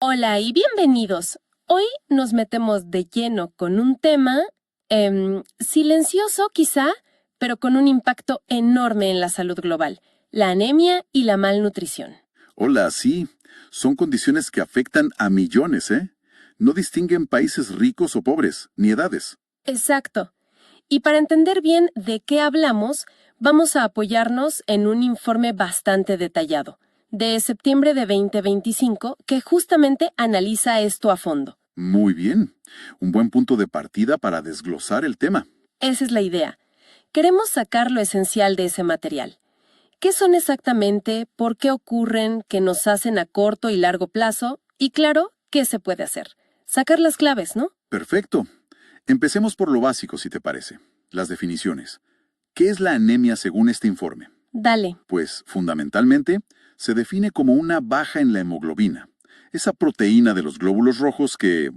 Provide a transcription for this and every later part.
Hola y bienvenidos. Hoy nos metemos de lleno con un tema silencioso quizá, pero con un impacto enorme en la salud global, la anemia y la malnutrición. Hola, sí, son condiciones que afectan a millones, ¿eh? No distinguen países ricos o pobres, ni edades. Exacto. Y para entender bien de qué hablamos, vamos a apoyarnos en un informe bastante detallado, de septiembre de 2025, que justamente analiza esto a fondo. Muy bien, un buen punto de partida para desglosar el tema. Esa es la idea. Queremos sacar lo esencial de ese material. ¿Qué son exactamente? ¿Por qué ocurren? ¿Qué nos hacen a corto y largo plazo? Y claro, ¿qué se puede hacer? Sacar las claves, ¿no? Perfecto. Empecemos por lo básico, si te parece. Las definiciones. ¿Qué es la anemia según este informe? Dale. Pues, fundamentalmente, se define como una baja en la hemoglobina, esa proteína de los glóbulos rojos que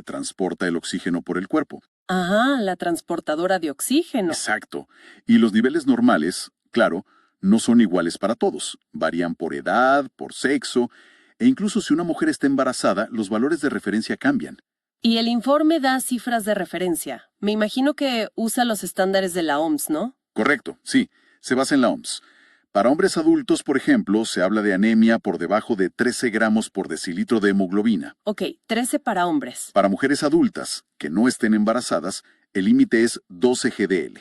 transporta el oxígeno por el cuerpo. Ajá, la transportadora de oxígeno. Exacto. Y los niveles normales, claro, no son iguales para todos. Varían por edad, por sexo, e incluso si una mujer está embarazada, los valores de referencia cambian. Y el informe da cifras de referencia. Me imagino que usa los estándares de la OMS, ¿no? Correcto, sí, se basa en la OMS. Para hombres adultos, por ejemplo, se habla de anemia por debajo de 13 gramos por decilitro de hemoglobina. Ok, 13 para hombres. Para mujeres adultas, que no estén embarazadas, el límite es 12 GDL.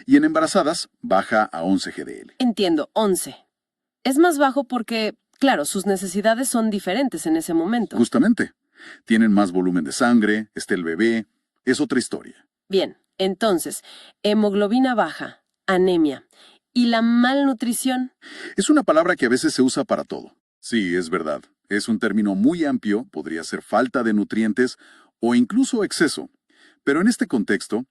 Y en embarazadas, baja a 11 GDL. Entiendo, 11. Es más bajo porque, claro, sus necesidades son diferentes en ese momento. Justamente. Tienen más volumen de sangre, está el bebé, es otra historia. Bien, entonces, hemoglobina baja, anemia. ¿Y la malnutrición? Es una palabra que a veces se usa para todo. Sí, es verdad. Es un término muy amplio, podría ser falta de nutrientes o incluso exceso. Pero en este contexto,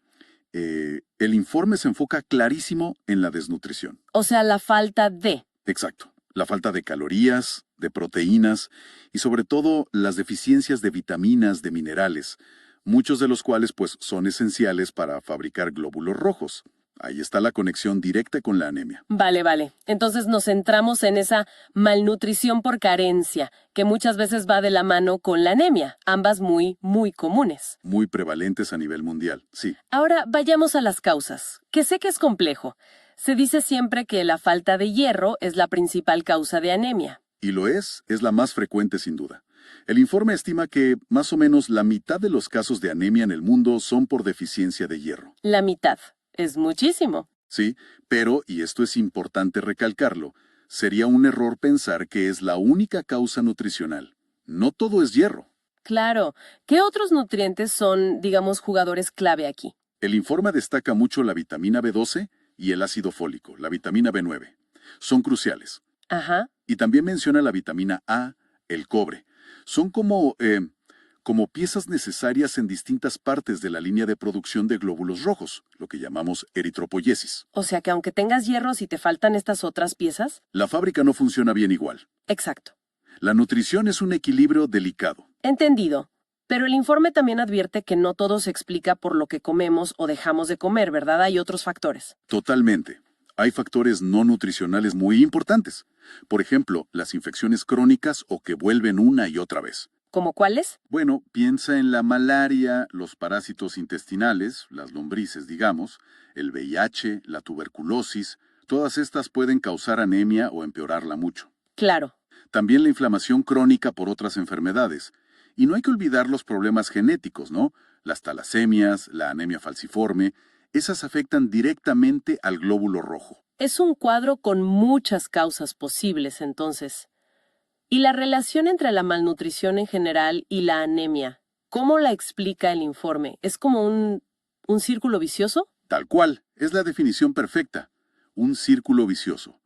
el informe se enfoca clarísimo en la desnutrición. O sea, la falta de. Exacto. La falta de calorías, de proteínas y sobre todo las deficiencias de vitaminas, de minerales, muchos de los cuales pues son esenciales para fabricar glóbulos rojos. Ahí está la conexión directa con la anemia. Vale. Entonces nos centramos en esa malnutrición por carencia, que muchas veces va de la mano con la anemia, ambas muy comunes. Muy prevalentes a nivel mundial, sí. Ahora vayamos a las causas, que sé que es complejo. Se dice siempre que la falta de hierro es la principal causa de anemia. Y lo es la más frecuente sin duda. El informe estima que más o menos la mitad de los casos de anemia en el mundo son por deficiencia de hierro. La mitad. Es muchísimo. Sí, pero, y esto es importante recalcarlo, sería un error pensar que es la única causa nutricional. No todo es hierro. Claro. ¿Qué otros nutrientes son, digamos, jugadores clave aquí? El informe destaca mucho la vitamina B12 y el ácido fólico, la vitamina B9. Son cruciales. Ajá. Y también menciona la vitamina A, el cobre. Son como piezas necesarias en distintas partes de la línea de producción de glóbulos rojos, lo que llamamos eritropoyesis. O sea que aunque tengas hierro, si te faltan estas otras piezas. La fábrica no funciona bien igual. Exacto. La nutrición es un equilibrio delicado. Entendido. Pero el informe también advierte que no todo se explica por lo que comemos o dejamos de comer, ¿verdad? Hay otros factores. Totalmente. Hay factores no nutricionales muy importantes. Por ejemplo, las infecciones crónicas o que vuelven una y otra vez. ¿Cómo cuáles? Bueno, piensa en la malaria, los parásitos intestinales, las lombrices, digamos, el VIH, la tuberculosis. Todas estas pueden causar anemia o empeorarla mucho. Claro. También la inflamación crónica por otras enfermedades. Y no hay que olvidar los problemas genéticos, ¿no? Las talasemias, la anemia falciforme, esas afectan directamente al glóbulo rojo. Es un cuadro con muchas causas posibles, entonces. ¿Y la relación entre la malnutrición en general y la anemia? ¿Cómo la explica el informe? ¿Es como un círculo vicioso? Tal cual, es la definición perfecta. Un círculo vicioso.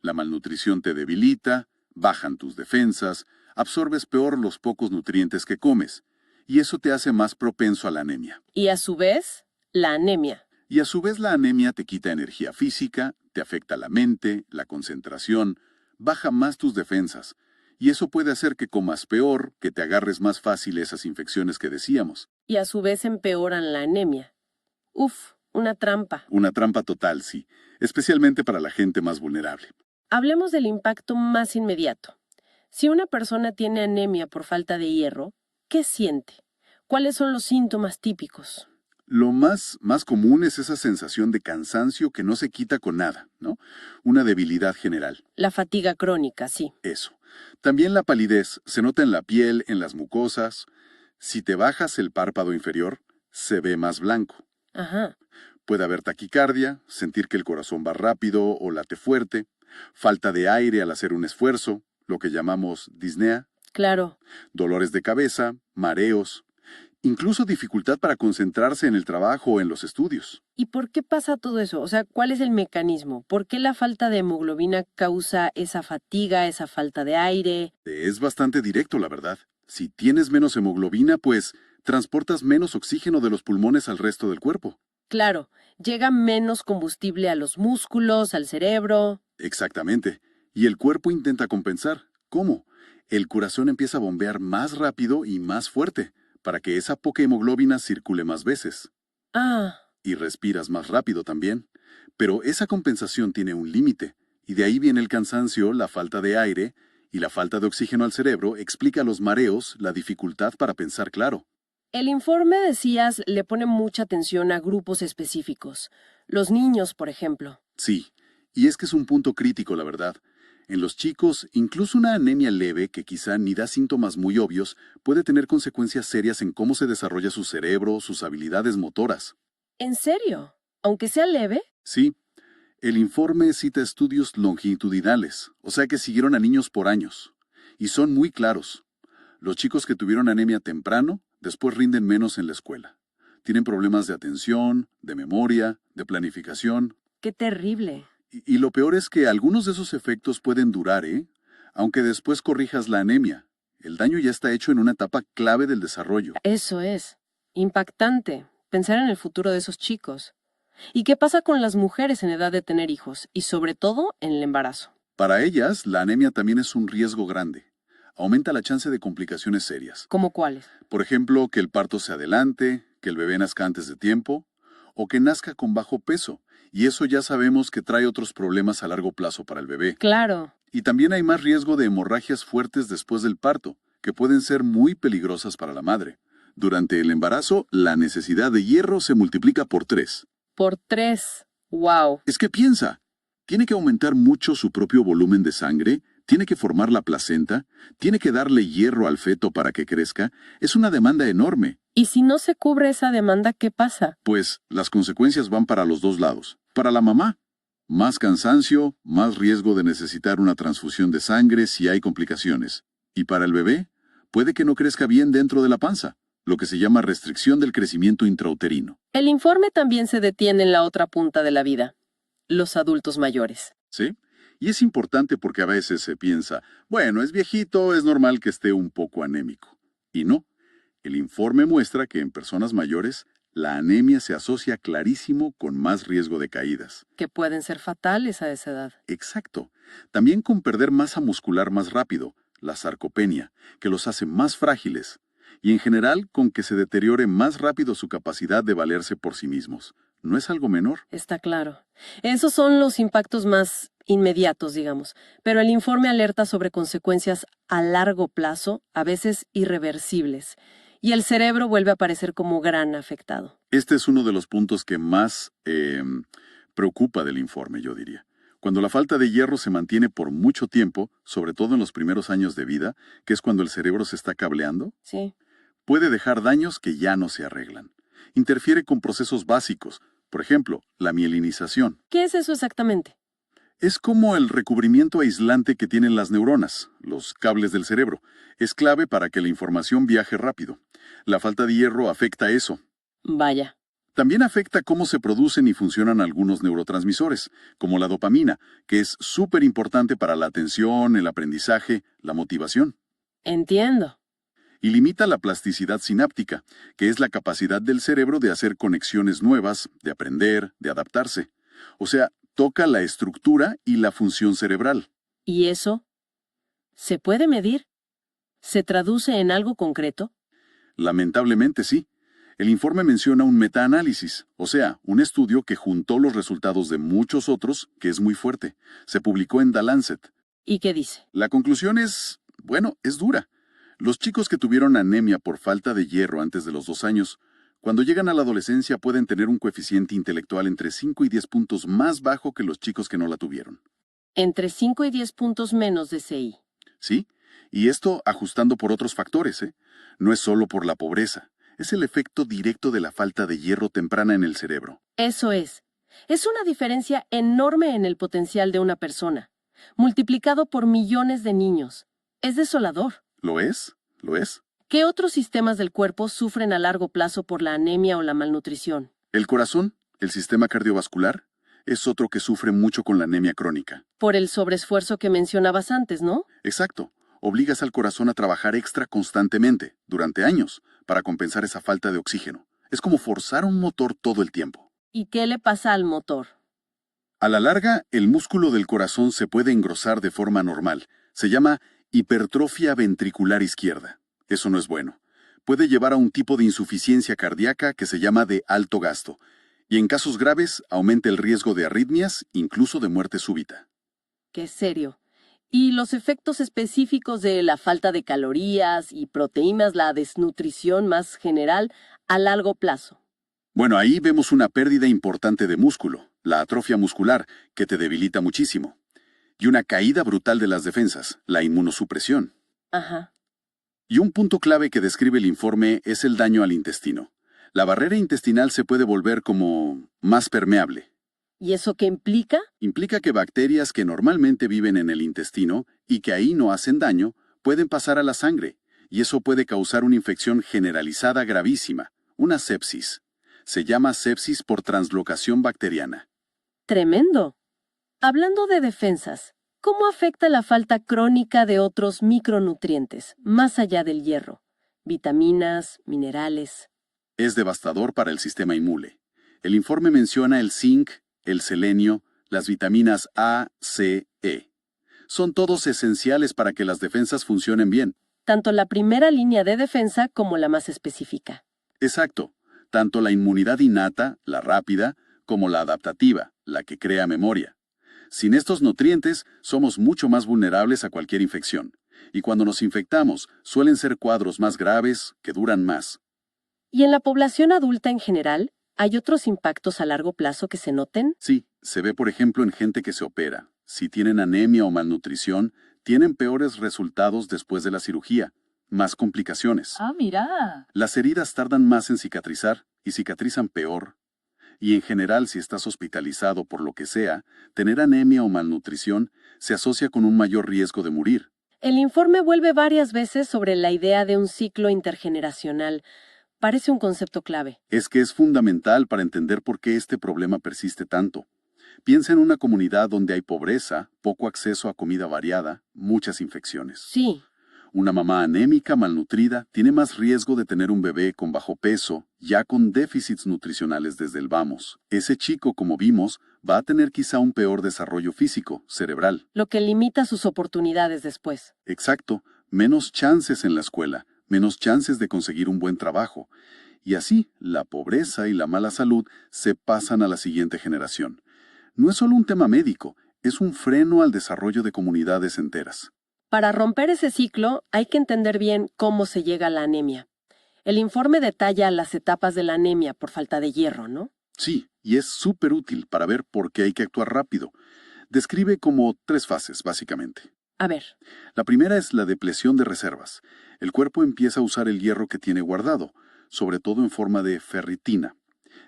La malnutrición te debilita, bajan tus defensas, absorbes peor los pocos nutrientes que comes, y eso te hace más propenso a la anemia. Y a su vez, la anemia. Y a su vez la anemia te quita energía física, te afecta la mente, la concentración, baja más tus defensas, y eso puede hacer que comas peor, que te agarres más fácil esas infecciones que decíamos. Y a su vez empeoran la anemia. Uf, una trampa. Una trampa total, sí, especialmente para la gente más vulnerable. Hablemos del impacto más inmediato. Si una persona tiene anemia por falta de hierro, ¿qué siente? ¿Cuáles son los síntomas típicos? Lo más común es esa sensación de cansancio que no se quita con nada, ¿no? Una debilidad general, La fatiga crónica, sí. eso. También la palidez se nota en la piel, en las mucosas. Si te bajas el párpado inferior, se ve más blanco. Ajá, Puede haber taquicardia, sentir que el corazón va rápido o late fuerte, falta de aire al hacer un esfuerzo, lo que llamamos disnea, claro. dolores de cabeza, mareos, incluso dificultad para concentrarse en el trabajo o en los estudios. ¿Y por qué pasa todo eso? O sea, ¿cuál es el mecanismo? ¿Por qué la falta de hemoglobina causa esa fatiga, esa falta de aire? Es bastante directo, la verdad. Si tienes menos hemoglobina, pues transportas menos oxígeno de los pulmones al resto del cuerpo. Claro, llega menos combustible a los músculos, al cerebro. Exactamente. Y el cuerpo intenta compensar. ¿Cómo? El corazón empieza a bombear más rápido y más fuerte, para que esa poca hemoglobina circule más veces. Ah, Y respiras más rápido también. Pero esa compensación tiene un límite, y de ahí viene el cansancio, la falta de aire, y la falta de oxígeno al cerebro explica los mareos, la dificultad para pensar claro. el informe, decías, le pone mucha atención a grupos específicos. Los niños, por ejemplo. Sí, y es que es un punto crítico, la verdad. En los chicos, incluso una anemia leve, que quizá ni da síntomas muy obvios, puede tener consecuencias serias en cómo se desarrolla su cerebro, sus habilidades motoras. ¿En serio? Aunque sea leve. Sí, el informe cita estudios longitudinales, o sea que siguieron a niños por años, y son muy claros. Los chicos que tuvieron anemia temprano, después rinden menos en la escuela. Tienen problemas de atención, de memoria, de planificación. Qué terrible. Y lo peor es que algunos de esos efectos pueden durar, ¿eh? Aunque después corrijas la anemia. El daño ya está hecho en una etapa clave del desarrollo. Eso es. Impactante. Pensar en el futuro de esos chicos. ¿Y qué pasa con las mujeres en edad de tener hijos? Y sobre todo en el embarazo. Para ellas, la anemia también es un riesgo grande. Aumenta la chance de complicaciones serias. ¿Cómo cuáles? Por ejemplo, que el parto se adelante, que el bebé nazca antes de tiempo, o que nazca con bajo peso. Y eso ya sabemos que trae otros problemas a largo plazo para el bebé. Claro. Y también hay más riesgo de hemorragias fuertes después del parto, que pueden ser muy peligrosas para la madre. Durante el embarazo, la necesidad de hierro se multiplica por 3. Por 3. Wow. Es que piensa, tiene que aumentar mucho su propio volumen de sangre, tiene que formar la placenta, tiene que darle hierro al feto para que crezca. Es una demanda enorme. ¿Y si no se cubre esa demanda, qué pasa? Pues las consecuencias van para los dos lados. Para la mamá, más cansancio, más riesgo de necesitar una transfusión de sangre si hay complicaciones. Y para el bebé, puede que no crezca bien dentro de la panza, lo que se llama restricción del crecimiento intrauterino. El informe también se detiene en la otra punta de la vida. Los adultos mayores. ¿Sí? Y es importante porque a veces se piensa, bueno, es viejito, es normal que esté un poco anémico. Y no. El informe muestra que en personas mayores, la anemia se asocia clarísimo con más riesgo de caídas. Que pueden ser fatales a esa edad. Exacto. También con perder masa muscular más rápido, la sarcopenia, que los hace más frágiles. Y en general con que se deteriore más rápido su capacidad de valerse por sí mismos. No es algo menor. Está claro. Esos son los impactos más inmediatos, digamos. Pero el informe alerta sobre consecuencias a largo plazo, a veces irreversibles. Y el cerebro vuelve a aparecer como gran afectado. Este es uno de los puntos que más preocupa del informe, yo diría. Cuando la falta de hierro se mantiene por mucho tiempo, sobre todo en los primeros años de vida, que es cuando el cerebro se está cableando, Sí. puede dejar daños que ya no se arreglan. Interfiere con procesos básicos, por ejemplo, la mielinización. ¿Qué es eso exactamente? Es como el recubrimiento aislante que tienen las neuronas, los cables del cerebro. Es clave para que la información viaje rápido. La falta de hierro afecta eso. Vaya. También afecta cómo se producen y funcionan algunos neurotransmisores, como la dopamina, que es súper importante para la atención, el aprendizaje, la motivación. Entiendo. Y limita la plasticidad sináptica, que es la capacidad del cerebro de hacer conexiones nuevas, de aprender, de adaptarse. O sea, toca la estructura y la función cerebral. ¿Y eso? ¿Se puede medir? ¿Se traduce en algo concreto? Lamentablemente sí. El informe menciona un metaanálisis, o sea, un estudio que juntó los resultados de muchos otros, que es muy fuerte. Se publicó en The Lancet. ¿Y qué dice? La conclusión es Bueno, es dura. Los chicos que tuvieron anemia por falta de hierro antes de los 2 años, cuando llegan a la adolescencia pueden tener un coeficiente intelectual entre 5 y 10 puntos más bajo que los chicos que no la tuvieron. Entre 5 y 10 puntos menos de CI. ¿Sí? Y esto ajustando por otros factores, ¿eh? No es solo por la pobreza, es el efecto directo de la falta de hierro temprana en el cerebro. Eso es. Es una diferencia enorme en el potencial de una persona, multiplicado por millones de niños. Es desolador. ¿Lo es? ¿Lo es? ¿Qué otros sistemas del cuerpo sufren a largo plazo por la anemia o la malnutrición? El corazón, el sistema cardiovascular, es otro que sufre mucho con la anemia crónica. Por el sobreesfuerzo que mencionabas antes, ¿no? Exacto. Obligas al corazón a trabajar extra constantemente, durante años, para compensar esa falta de oxígeno. Es como forzar un motor todo el tiempo. ¿Y qué le pasa al motor? A la larga, el músculo del corazón se puede engrosar de forma normal. Se llama hipertrofia ventricular izquierda. Eso no es bueno. Puede llevar a un tipo de insuficiencia cardíaca que se llama de alto gasto. Y en casos graves, aumenta el riesgo de arritmias, incluso de muerte súbita. Qué serio. ¿Y los efectos específicos de la falta de calorías y proteínas, la desnutrición más general, a largo plazo? Bueno, ahí vemos una pérdida importante de músculo, la atrofia muscular, que te debilita muchísimo. Y una caída brutal de las defensas, la inmunosupresión. Ajá. Y un punto clave que describe el informe es el daño al intestino. La barrera intestinal se puede volver como más permeable. ¿Y eso qué implica? Implica que bacterias que normalmente viven en el intestino y que ahí no hacen daño, pueden pasar a la sangre, y eso puede causar una infección generalizada gravísima, una sepsis. Se llama sepsis por translocación bacteriana. Tremendo. Hablando de defensas, ¿cómo afecta la falta crónica de otros micronutrientes, más allá del hierro? Vitaminas, minerales. Es devastador para el sistema inmune. El informe menciona el zinc, el selenio, las vitaminas A, C, E. Son todos esenciales para que las defensas funcionen bien. Tanto la primera línea de defensa como la más específica. Exacto. Tanto la inmunidad innata, la rápida, como la adaptativa, la que crea memoria. Sin estos nutrientes, somos mucho más vulnerables a cualquier infección. Y cuando nos infectamos, suelen ser cuadros más graves, que duran más. ¿Y en la población adulta en general, hay otros impactos a largo plazo que se noten? Sí, se ve por ejemplo en gente que se opera. Si tienen anemia o malnutrición, tienen peores resultados después de la cirugía, más complicaciones. Ah, mira. Las heridas tardan más en cicatrizar y cicatrizan peor. Y en general, si estás hospitalizado por lo que sea, tener anemia o malnutrición se asocia con un mayor riesgo de morir. El informe vuelve varias veces sobre la idea de un ciclo intergeneracional. Parece un concepto clave. Es que es fundamental para entender por qué este problema persiste tanto. Piensa en una comunidad donde hay pobreza, poco acceso a comida variada, muchas infecciones. Sí, Una mamá anémica, malnutrida, tiene más riesgo de tener un bebé con bajo peso, ya con déficits nutricionales desde el vamos. Ese chico, como vimos, va a tener quizá un peor desarrollo físico, cerebral. lo que limita sus oportunidades después. Exacto, menos chances en la escuela, menos chances de conseguir un buen trabajo. Y así, la pobreza y la mala salud se pasan a la siguiente generación. No es solo un tema médico, es un freno al desarrollo de comunidades enteras. Para romper ese ciclo, hay que entender bien cómo se llega a la anemia. El informe detalla las etapas de la anemia por falta de hierro, ¿no? Sí, y es súper útil para ver por qué hay que actuar rápido. Describe como 3 fases, básicamente. A ver, La primera es la depleción de reservas. El cuerpo empieza a usar el hierro que tiene guardado, sobre todo en forma de ferritina.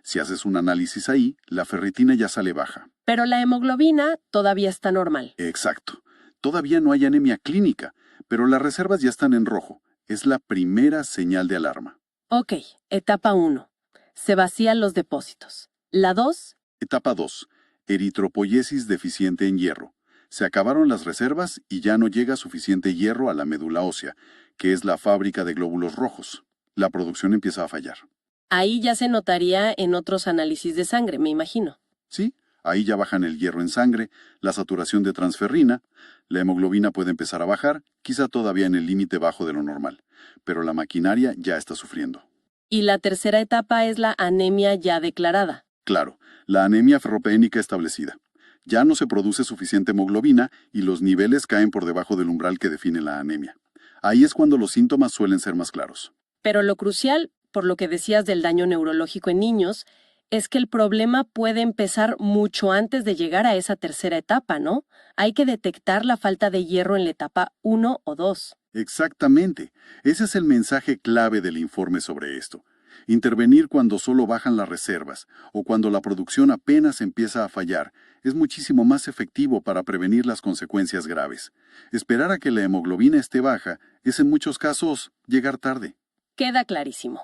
Si haces un análisis ahí, la ferritina ya sale baja. pero la hemoglobina todavía está normal. Exacto. Todavía no hay anemia clínica, pero las reservas ya están en rojo. Es la primera señal de alarma. Ok, etapa 1. Se vacían los depósitos. La 2, Etapa 2. Eritropoyesis deficiente en hierro. Se acabaron las reservas y ya no llega suficiente hierro a la médula ósea, que es la fábrica de glóbulos rojos. La producción empieza a fallar. ahí ya se notaría en otros análisis de sangre, me imagino. ¿Sí? Ahí ya bajan el hierro en sangre, la saturación de transferrina, la hemoglobina puede empezar a bajar, quizá todavía en el límite bajo de lo normal, pero la maquinaria ya está sufriendo. Y la tercera etapa es la anemia ya declarada. Claro, la anemia ferropénica establecida. Ya no se produce suficiente hemoglobina y los niveles caen por debajo del umbral que define la anemia. Ahí es cuando los síntomas suelen ser más claros. Pero lo crucial, por lo que decías del daño neurológico en niños, es que el problema puede empezar mucho antes de llegar a esa tercera etapa, ¿no? Hay que detectar la falta de hierro en la etapa 1 o 2. Exactamente. Ese es el mensaje clave del informe sobre esto. Intervenir cuando solo bajan las reservas o cuando la producción apenas empieza a fallar es muchísimo más efectivo para prevenir las consecuencias graves. Esperar a que la hemoglobina esté baja es en muchos casos llegar tarde. Queda clarísimo.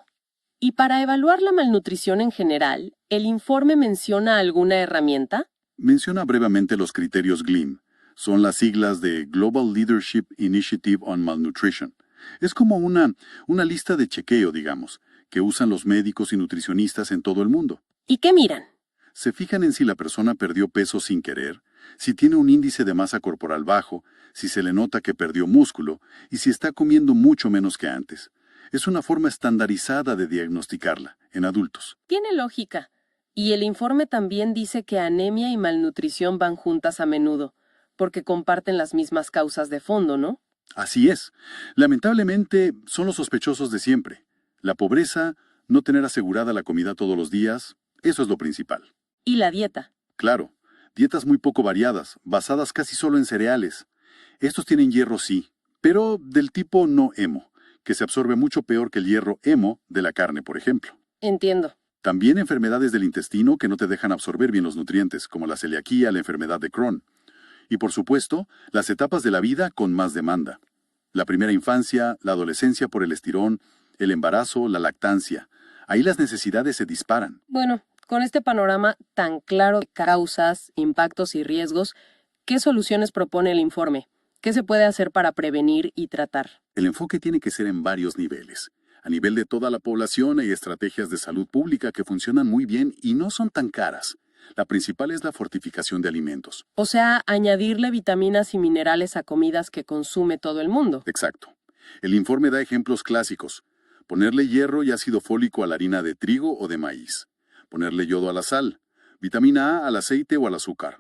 Y para evaluar la malnutrición en general, ¿el informe menciona alguna herramienta? Menciona brevemente los criterios GLIM. Son las siglas de Global Leadership Initiative on Malnutrition. Es como una lista de chequeo, digamos, que usan los médicos y nutricionistas en todo el mundo. ¿Y qué miran? Se fijan en si la persona perdió peso sin querer, si tiene un índice de masa corporal bajo, si se le nota que perdió músculo y si está comiendo mucho menos que antes. Es una forma estandarizada de diagnosticarla en adultos. Tiene lógica. Y el informe también dice que anemia y malnutrición van juntas a menudo, porque comparten las mismas causas de fondo, ¿no? Así es. Lamentablemente, son los sospechosos de siempre. La pobreza, no tener asegurada la comida todos los días, eso es lo principal. Y la dieta. Claro, dietas muy poco variadas, basadas casi solo en cereales. Estos tienen hierro sí, pero del tipo no hemo, que se absorbe mucho peor que el hierro hemo de la carne, por ejemplo. Entiendo. También enfermedades del intestino que no te dejan absorber bien los nutrientes, como la celiaquía, la enfermedad de Crohn. Y por supuesto, las etapas de la vida con más demanda. La primera infancia, la adolescencia por el estirón, el embarazo, la lactancia. Ahí las necesidades se disparan. Bueno, con este panorama tan claro de causas, impactos y riesgos, ¿qué soluciones propone el informe? ¿Qué se puede hacer para prevenir y tratar? El enfoque tiene que ser en varios niveles. A nivel de toda la población hay estrategias de salud pública que funcionan muy bien y no son tan caras. La principal es la fortificación de alimentos. O sea, añadirle vitaminas y minerales a comidas que consume todo el mundo. Exacto. El informe da ejemplos clásicos. Ponerle hierro y ácido fólico a la harina de trigo o de maíz. Ponerle yodo a la sal. Vitamina A al aceite o al azúcar.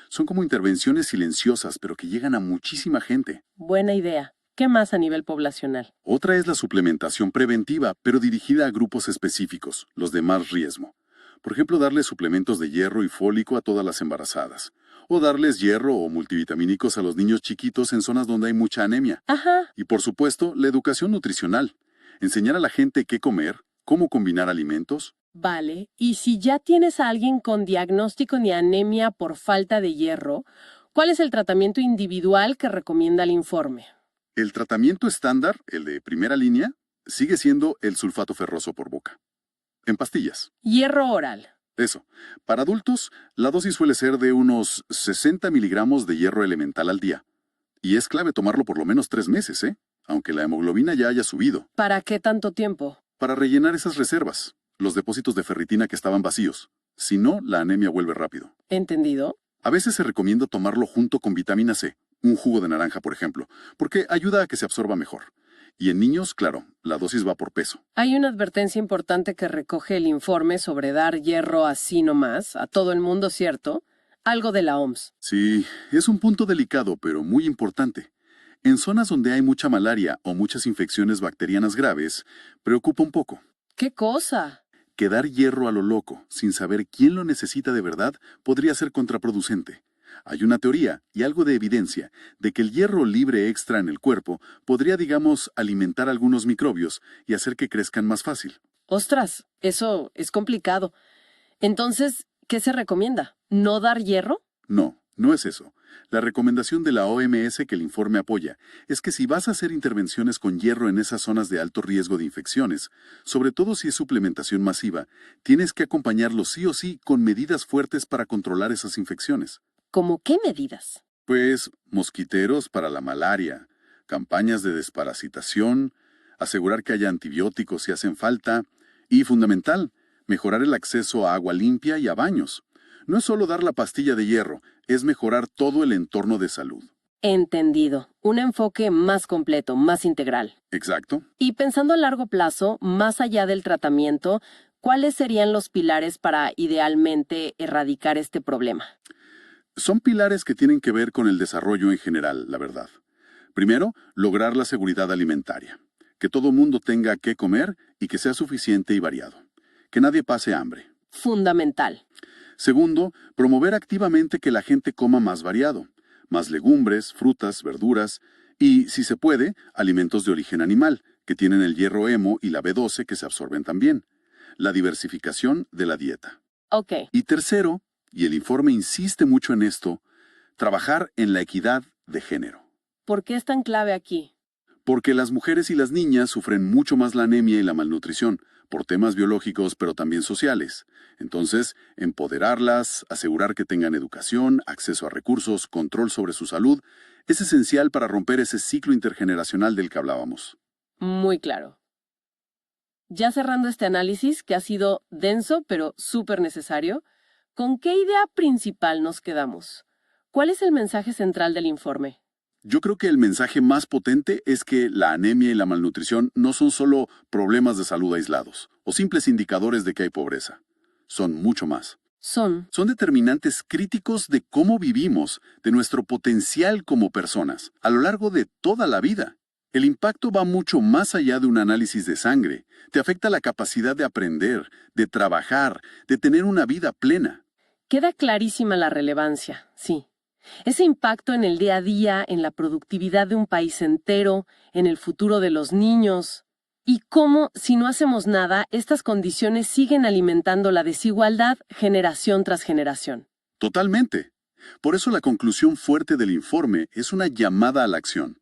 Son como intervenciones silenciosas, pero que llegan a muchísima gente. Buena idea. ¿Qué más a nivel poblacional? Otra es la suplementación preventiva, pero dirigida a grupos específicos, los de más riesgo. Por ejemplo, darles suplementos de hierro y fólico a todas las embarazadas. O darles hierro o multivitamínicos a los niños chiquitos en zonas donde hay mucha anemia. Ajá. Y por supuesto, la educación nutricional. Enseñar a la gente qué comer, cómo combinar alimentos. Vale. Y si ya tienes a alguien con diagnóstico de anemia por falta de hierro, ¿cuál es el tratamiento individual que recomienda el informe? El tratamiento estándar, el de primera línea, sigue siendo el sulfato ferroso por boca. En pastillas. Hierro oral. Eso. Para adultos, la dosis suele ser de unos 60 miligramos de hierro elemental al día. Y es clave tomarlo por lo menos 3 meses, aunque la hemoglobina ya haya subido. ¿Para qué tanto tiempo? Para rellenar esas reservas, los depósitos de ferritina que estaban vacíos. Si no, la anemia vuelve rápido. ¿Entendido? A veces se recomienda tomarlo junto con vitamina C, un jugo de naranja, por ejemplo, porque ayuda a que se absorba mejor. Y en niños, claro, la dosis va por peso. Hay una advertencia importante que recoge el informe sobre dar hierro así nomás, a todo el mundo, ¿cierto? Algo de la OMS. Sí, es un punto delicado, pero muy importante. En zonas donde hay mucha malaria o muchas infecciones bacterianas graves, preocupa un poco. ¿Qué cosa? Que dar hierro a lo loco, sin saber quién lo necesita de verdad, podría ser contraproducente. Hay una teoría y algo de evidencia de que el hierro libre extra en el cuerpo podría, digamos, alimentar algunos microbios y hacer que crezcan más fácil. Ostras, eso es complicado. Entonces, ¿qué se recomienda? ¿No dar hierro? No, no es eso. La recomendación de la OMS que el informe apoya es que si vas a hacer intervenciones con hierro en esas zonas de alto riesgo de infecciones, sobre todo si es suplementación masiva, tienes que acompañarlo sí o sí con medidas fuertes para controlar esas infecciones. ¿Cómo qué medidas? Pues mosquiteros para la malaria, campañas de desparasitación, asegurar que haya antibióticos si hacen falta y, fundamental, mejorar el acceso a agua limpia y a baños. No es solo dar la pastilla de hierro, es mejorar todo el entorno de salud. Entendido. Un enfoque más completo, más integral. Exacto. Y pensando a largo plazo, más allá del tratamiento, ¿cuáles serían los pilares para idealmente erradicar este problema? Son pilares que tienen que ver con el desarrollo en general, la verdad. Primero, lograr la seguridad alimentaria. Que todo mundo tenga qué comer y que sea suficiente y variado. Que nadie pase hambre. Fundamental. Segundo, promover activamente que la gente coma más variado. Más legumbres, frutas, verduras y, si se puede, alimentos de origen animal, que tienen el hierro hemo y la B12 que se absorben también. La diversificación de la dieta. Ok. Y tercero, y el informe insiste mucho en esto, trabajar en la equidad de género. ¿Por qué es tan clave aquí? Porque las mujeres y las niñas sufren mucho más la anemia y la malnutrición, por temas biológicos pero también sociales. Entonces, empoderarlas, asegurar que tengan educación, acceso a recursos, control sobre su salud, es esencial para romper ese ciclo intergeneracional del que hablábamos. Muy claro. Ya cerrando este análisis, que ha sido denso pero súper necesario, ¿con qué idea principal nos quedamos? ¿Cuál es el mensaje central del informe? Yo creo que el mensaje más potente es que la anemia y la malnutrición no son solo problemas de salud aislados o simples indicadores de que hay pobreza. Son mucho más. Son. Son determinantes críticos de cómo vivimos, de nuestro potencial como personas, a lo largo de toda la vida. El impacto va mucho más allá de un análisis de sangre. Te afecta la capacidad de aprender, de trabajar, de tener una vida plena. Queda clarísima la relevancia, sí. Ese impacto en el día a día, en la productividad de un país entero, en el futuro de los niños. Y cómo, si no hacemos nada, estas condiciones siguen alimentando la desigualdad generación tras generación. Totalmente. Por eso la conclusión fuerte del informe es una llamada a la acción.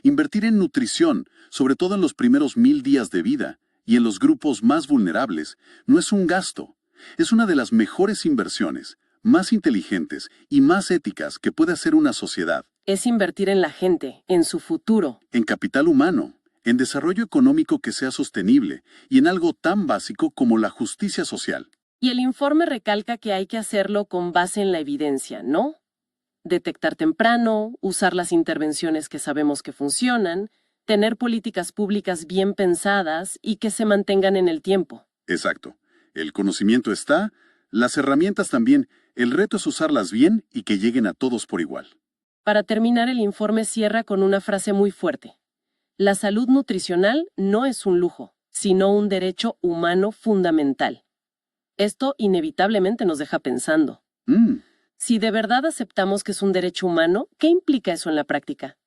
Invertir en nutrición, sobre todo en los primeros 1000 días de vida y en los grupos más vulnerables, no es un gasto. Es una de las mejores inversiones, más inteligentes y más éticas que puede hacer una sociedad. Es invertir en la gente, en su futuro. En capital humano, en desarrollo económico que sea sostenible y en algo tan básico como la justicia social. Y el informe recalca que hay que hacerlo con base en la evidencia, ¿no? Detectar temprano, usar las intervenciones que sabemos que funcionan, tener políticas públicas bien pensadas y que se mantengan en el tiempo. Exacto. El conocimiento está, las herramientas también, el reto es usarlas bien y que lleguen a todos por igual. Para terminar, el informe cierra con una frase muy fuerte. La salud nutricional no es un lujo, sino un derecho humano fundamental. Esto inevitablemente nos deja pensando. Si de verdad aceptamos que es un derecho humano, ¿qué implica eso en la práctica?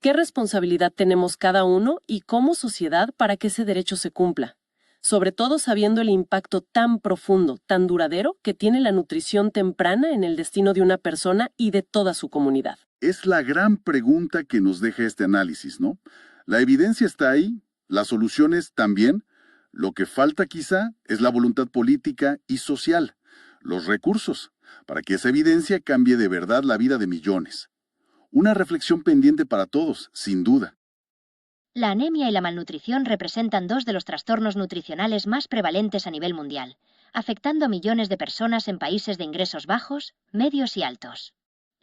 ¿Qué responsabilidad tenemos cada uno y como sociedad para que ese derecho se cumpla? Sobre todo sabiendo el impacto tan profundo, tan duradero que tiene la nutrición temprana en el destino de una persona y de toda su comunidad. Es la gran pregunta que nos deja este análisis, ¿no? La evidencia está ahí, las soluciones también. Lo que falta quizá es la voluntad política y social, los recursos, para que esa evidencia cambie de verdad la vida de millones. Una reflexión pendiente para todos, sin duda. La anemia y la malnutrición representan dos de los trastornos nutricionales más prevalentes a nivel mundial, afectando a millones de personas en países de ingresos bajos, medios y altos.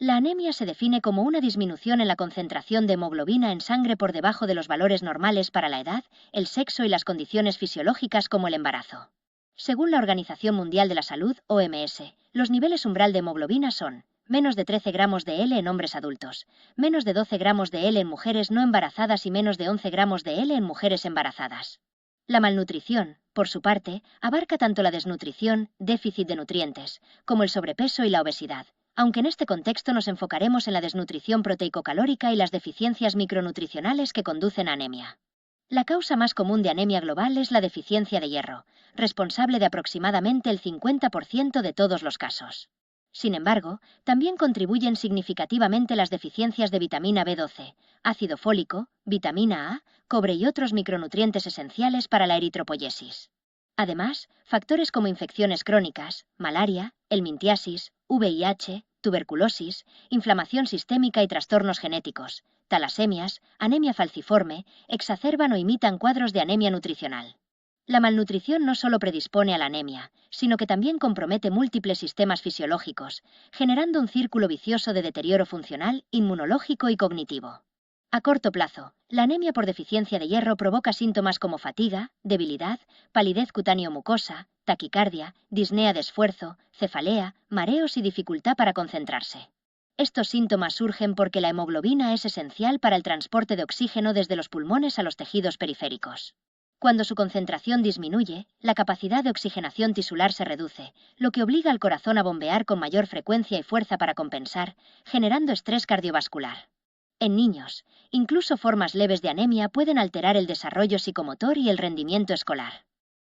La anemia se define como una disminución en la concentración de hemoglobina en sangre por debajo de los valores normales para la edad, el sexo y las condiciones fisiológicas como el embarazo. Según la Organización Mundial de la Salud, OMS, los niveles umbral de hemoglobina son menos de 13 gramos de L en hombres adultos, menos de 12 gramos de L en mujeres no embarazadas y menos de 11 gramos de L en mujeres embarazadas. La malnutrición, por su parte, abarca tanto la desnutrición, déficit de nutrientes, como el sobrepeso y la obesidad, aunque en este contexto nos enfocaremos en la desnutrición proteico-calórica y las deficiencias micronutricionales que conducen a anemia. La causa más común de anemia global es la deficiencia de hierro, responsable de aproximadamente el 50% de todos los casos. Sin embargo, también contribuyen significativamente las deficiencias de vitamina B12, ácido fólico, vitamina A, cobre y otros micronutrientes esenciales para la eritropoyesis. Además, factores como infecciones crónicas, malaria, helmintiasis, VIH, tuberculosis, inflamación sistémica y trastornos genéticos, talasemias, anemia falciforme, exacerban o imitan cuadros de anemia nutricional. La malnutrición no solo predispone a la anemia, sino que también compromete múltiples sistemas fisiológicos, generando un círculo vicioso de deterioro funcional, inmunológico y cognitivo. A corto plazo, la anemia por deficiencia de hierro provoca síntomas como fatiga, debilidad, palidez cutáneo-mucosa, taquicardia, disnea de esfuerzo, cefalea, mareos y dificultad para concentrarse. Estos síntomas surgen porque la hemoglobina es esencial para el transporte de oxígeno desde los pulmones a los tejidos periféricos. Cuando su concentración disminuye, la capacidad de oxigenación tisular se reduce, lo que obliga al corazón a bombear con mayor frecuencia y fuerza para compensar, generando estrés cardiovascular. En niños, incluso formas leves de anemia pueden alterar el desarrollo psicomotor y el rendimiento escolar.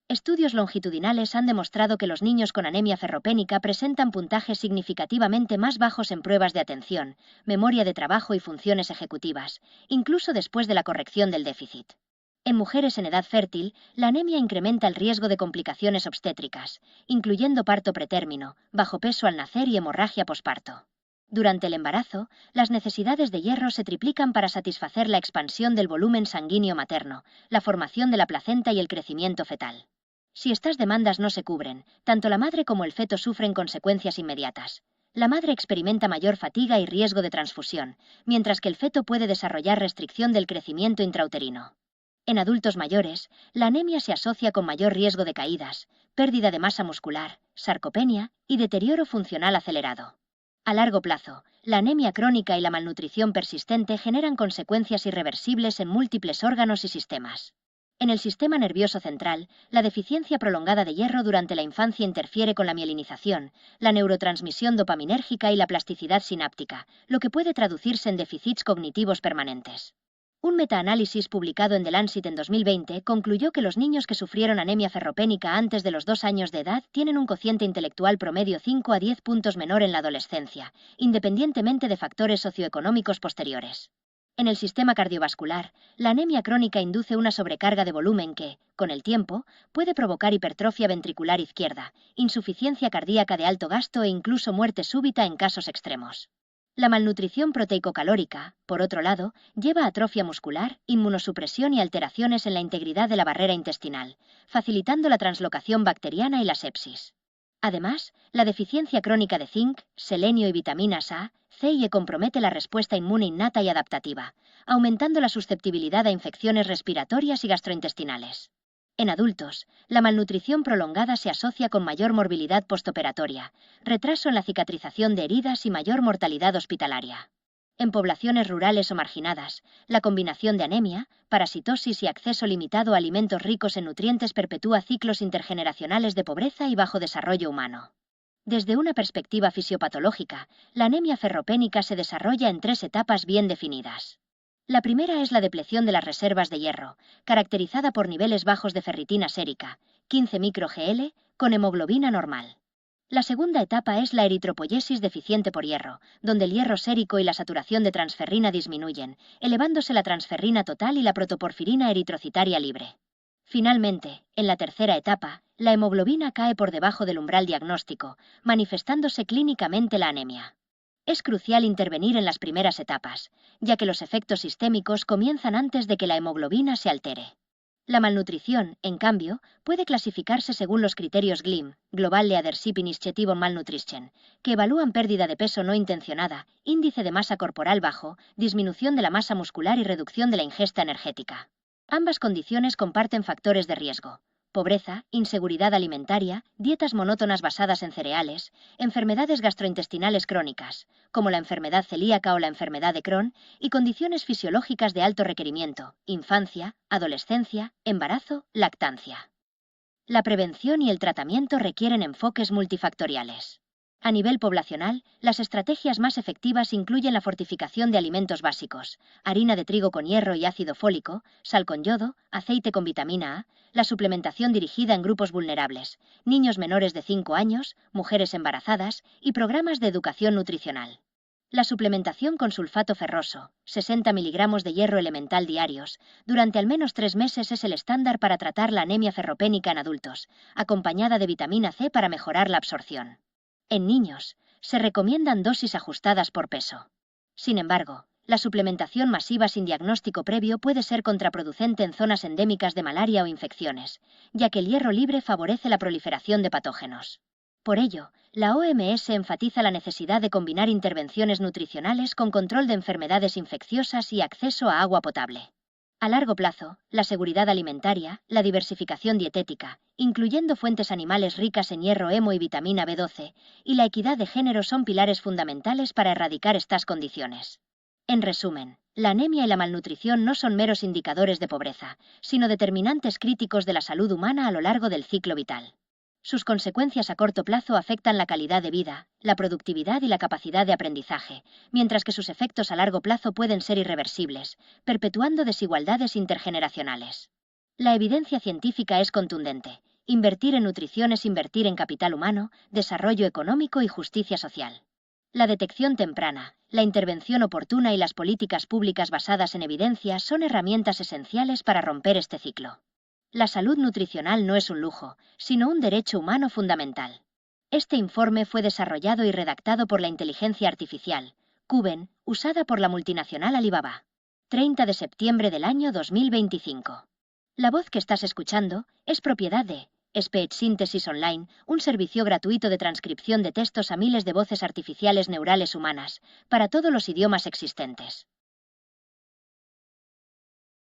Estudios longitudinales han demostrado que los niños con anemia ferropénica presentan puntajes significativamente más bajos en pruebas de atención, memoria de trabajo y funciones ejecutivas, incluso después de la corrección del déficit. En mujeres en edad fértil, la anemia incrementa el riesgo de complicaciones obstétricas, incluyendo parto pretérmino, bajo peso al nacer y hemorragia posparto. Durante el embarazo, las necesidades de hierro se triplican para satisfacer la expansión del volumen sanguíneo materno, la formación de la placenta y el crecimiento fetal. Si estas demandas no se cubren, tanto la madre como el feto sufren consecuencias inmediatas. La madre experimenta mayor fatiga y riesgo de transfusión, mientras que el feto puede desarrollar restricción del crecimiento intrauterino. En adultos mayores, la anemia se asocia con mayor riesgo de caídas, pérdida de masa muscular, sarcopenia y deterioro funcional acelerado. A largo plazo, la anemia crónica y la malnutrición persistente generan consecuencias irreversibles en múltiples órganos y sistemas. En el sistema nervioso central, la deficiencia prolongada de hierro durante la infancia interfiere con la mielinización, la neurotransmisión dopaminérgica y la plasticidad sináptica, lo que puede traducirse en déficits cognitivos permanentes. Un metaanálisis publicado en The Lancet en 2020 concluyó que los niños que sufrieron anemia ferropénica antes de los 2 años de edad tienen un cociente intelectual promedio 5 a 10 puntos menor en la adolescencia, independientemente de factores socioeconómicos posteriores. En el sistema cardiovascular, la anemia crónica induce una sobrecarga de volumen que, con el tiempo, puede provocar hipertrofia ventricular izquierda, insuficiencia cardíaca de alto gasto e incluso muerte súbita en casos extremos. La malnutrición proteico-calórica, por otro lado, lleva a atrofia muscular, inmunosupresión y alteraciones en la integridad de la barrera intestinal, facilitando la translocación bacteriana y la sepsis. Además, la deficiencia crónica de zinc, selenio y vitaminas A, C y E compromete la respuesta inmune innata y adaptativa, aumentando la susceptibilidad a infecciones respiratorias y gastrointestinales. En adultos, la malnutrición prolongada se asocia con mayor morbilidad postoperatoria, retraso en la cicatrización de heridas y mayor mortalidad hospitalaria. En poblaciones rurales o marginadas, la combinación de anemia, parasitosis y acceso limitado a alimentos ricos en nutrientes perpetúa ciclos intergeneracionales de pobreza y bajo desarrollo humano. Desde una perspectiva fisiopatológica, la anemia ferropénica se desarrolla en 3 etapas bien definidas. La primera es la depleción de las reservas de hierro, caracterizada por niveles bajos de ferritina sérica, 15 microgl, con hemoglobina normal. La segunda etapa es la eritropoyesis deficiente por hierro, donde el hierro sérico y la saturación de transferrina disminuyen, elevándose la transferrina total y la protoporfirina eritrocitaria libre. Finalmente, en la tercera etapa, la hemoglobina cae por debajo del umbral diagnóstico, manifestándose clínicamente la anemia. Es crucial intervenir en las primeras etapas, ya que los efectos sistémicos comienzan antes de que la hemoglobina se altere. La malnutrición, en cambio, puede clasificarse según los criterios GLIM, Global Leadership Initiative on Malnutrition, que evalúan pérdida de peso no intencionada, índice de masa corporal bajo, disminución de la masa muscular y reducción de la ingesta energética. Ambas condiciones comparten factores de riesgo: pobreza, inseguridad alimentaria, dietas monótonas basadas en cereales, enfermedades gastrointestinales crónicas, como la enfermedad celíaca o la enfermedad de Crohn, y condiciones fisiológicas de alto requerimiento, infancia, adolescencia, embarazo, lactancia. La prevención y el tratamiento requieren enfoques multifactoriales. A nivel poblacional, las estrategias más efectivas incluyen la fortificación de alimentos básicos, harina de trigo con hierro y ácido fólico, sal con yodo, aceite con vitamina A, la suplementación dirigida en grupos vulnerables, niños menores de 5 años, mujeres embarazadas y programas de educación nutricional. La suplementación con sulfato ferroso, 60 miligramos de hierro elemental diarios, durante al menos 3 meses es el estándar para tratar la anemia ferropénica en adultos, acompañada de vitamina C para mejorar la absorción. En niños, se recomiendan dosis ajustadas por peso. Sin embargo, la suplementación masiva sin diagnóstico previo puede ser contraproducente en zonas endémicas de malaria o infecciones, ya que el hierro libre favorece la proliferación de patógenos. Por ello, la OMS enfatiza la necesidad de combinar intervenciones nutricionales con control de enfermedades infecciosas y acceso a agua potable. A largo plazo, la seguridad alimentaria, la diversificación dietética, incluyendo fuentes animales ricas en hierro, hemo y vitamina B12, y la equidad de género son pilares fundamentales para erradicar estas condiciones. En resumen, la anemia y la malnutrición no son meros indicadores de pobreza, sino determinantes críticos de la salud humana a lo largo del ciclo vital. Sus consecuencias a corto plazo afectan la calidad de vida, la productividad y la capacidad de aprendizaje, mientras que sus efectos a largo plazo pueden ser irreversibles, perpetuando desigualdades intergeneracionales. La evidencia científica es contundente. Invertir en nutrición es invertir en capital humano, desarrollo económico y justicia social. La detección temprana, la intervención oportuna y las políticas públicas basadas en evidencia son herramientas esenciales para romper este ciclo. La salud nutricional no es un lujo, sino un derecho humano fundamental. Este informe fue desarrollado y redactado por la inteligencia artificial, Cuben, usada por la multinacional Alibaba. 30 de septiembre del año 2025. La voz que estás escuchando es propiedad de Speech Synthesis Online, un servicio gratuito de transcripción de textos a miles de voces artificiales neurales humanas, para todos los idiomas existentes.